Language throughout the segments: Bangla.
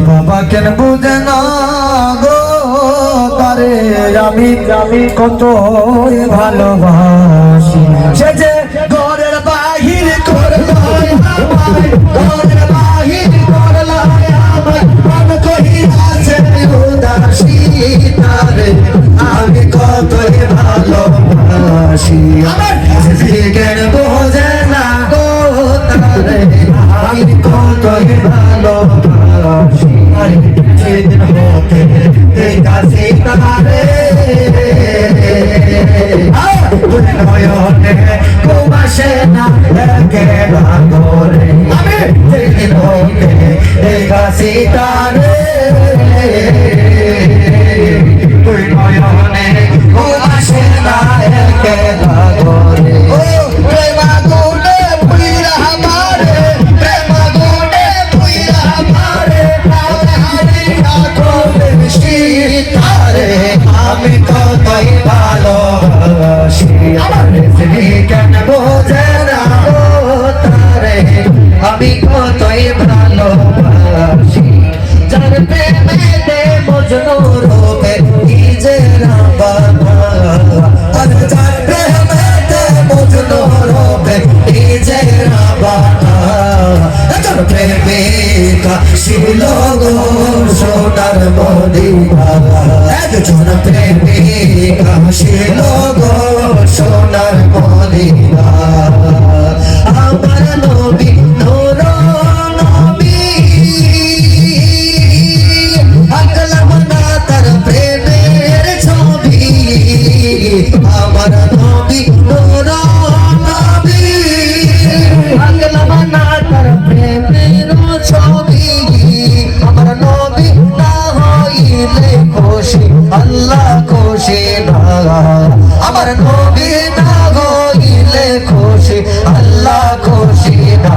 বাবা কেন বুঝে না গো তারে আমি কত ভালোবাসি সে যে ঘরের বাহির করলো আমায় ঘরের বাহির করলো আমায় মন কহিয়াছে উদাসী তারে আমি কত ভালোবাসি সে কেন বুঝে না গো তারে আমি কত ভালোবাসি সেদিন হতে কাছে তারে নয়নে কুমাসে না কেনা করে আমি সেদিন হতে কাছে তারে নয়নে কুমাসে না কেনা করে প্রেমা গুনে পুইরা আমারে প্রেমা গুনে পুইরা আমারে তারে আমি কতই ভালোবাসি কেন বোঝে না তারে আমি কতই ভালোবাসি যার প্রেমেতে মজনু রূপে কি যে রাবানা আর যার প্রেমেতে মজনু রূপে কি যে রাবানা যার প্রেমিকা ছিল গো সোনার মদিনা একজন প্রেমিকা ছিল গো সোনার মদিনা আমার নবী নূর নবী আঁকলাম না তার প্রেমের ছবি আমার নবী নূর নবী আঁকলাম না তার প্রেমের ছবি আমার নবী না হইলে খুশি আল্লাহ খুশি না আমার নবী না হইলে খুশি আল্লাহ খুশি না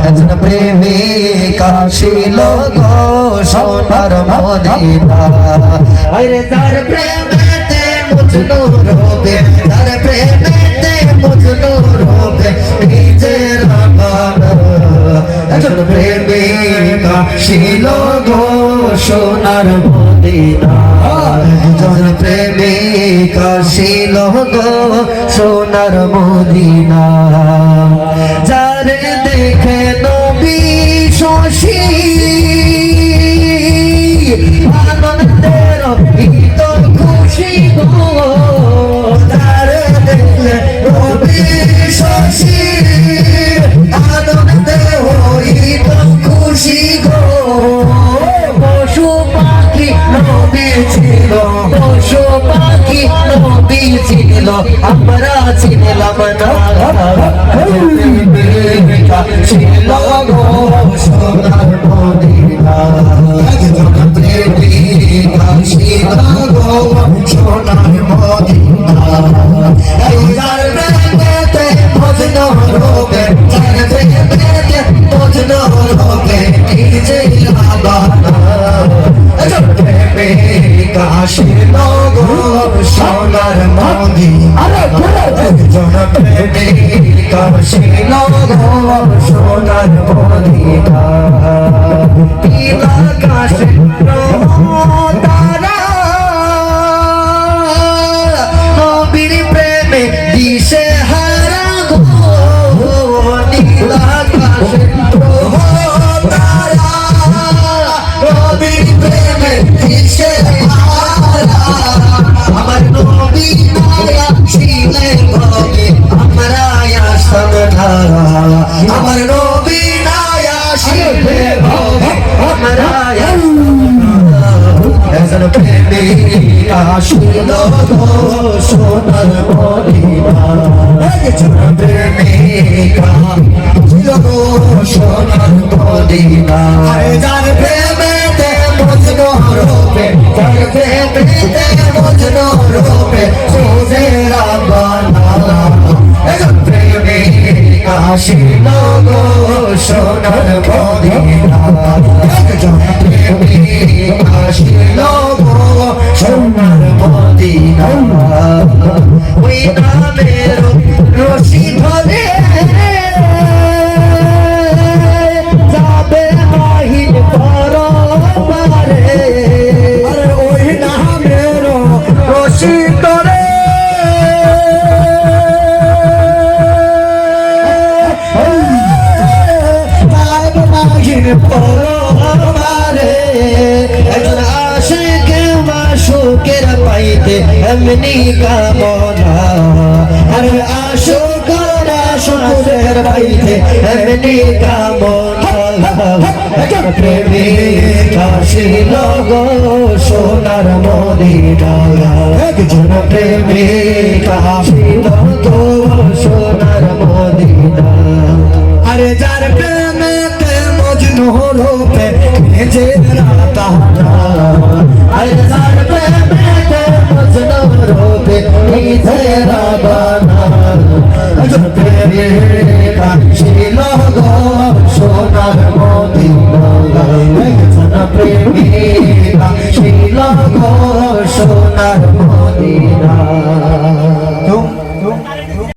একজন প্রেমিকা ছিল গো সোনার মদিনা আরে তার প্রেমেতে মজনু রবে তার প্রেমেতে মজনু রবে নিজের রাবানা একজন প্রেমিকা ছিল গো সোনার মদিনা একজন প্রেমিকা ছিল গো সোনার মদিনা যারে দেখে নবী শশী আনন্দের ভিতর খুশি গো যারে দেখে নবী শশী আনন্দে হইত খুশি গো পশু পাখি নবী ছিল পশু পাখি নবী ছিল আমরা ছিলাম না ছিল গো সোনার মদিনা একজন প্রেমিকা ছিল গো সোনার মদিনা যার প্রেমেতে মজনু রবে যার প্রেমেতে মজনু রবে নিজে রাবানা একজন প্রেমিকা ছিল গো সোনার মদিনা একজন প্রেমিকা ছিল গো সোনার মদিনা নীল আকাশে তারা নবীর প্রেমে দিশে হারা গো নীল আকাশে তারা নবীর প্রেমে দিশে হারা আমার নবী মায়া ছিলে ভবে আমরা আসতাম না আমার নবী মায়া ছিলে ভবে আমরা একজন প্রেমিকা ছিল গো সোনার মদিনা একজন প্রেমিকা ছিল গো সোনার মদিনা যার প্রেমেতে মজনু রবে যার প্রেমেতে মজনু রবে খুঁজে রাবানা একজন প্রেমিকা ছিল গো সোনার মদিনা একজন প্রেমিকা ছিল গো সোনার মদিনা ওই নামের রশি ধরে যাবে মাহির পর আমারে একজন আশিক মাশুকের পাইতে এমনি কামনা আরে আশুক আশুকের পাইতে এমনি কামনা প্রেমিক আসিল গো সোনার মদিনা একজন প্রেমিক আসিল গো সোনার মদিনা আরে যার প্রেমেতে মজনু রূপে ভেজে রাতানা আরে যার প্রেমেতে মজনু রূপে ভেজে রাতানা একজন প্রেমিক আসিল গো সোনার মদিনা একজন প্রেমিক আসিল গো সোনার মদিনা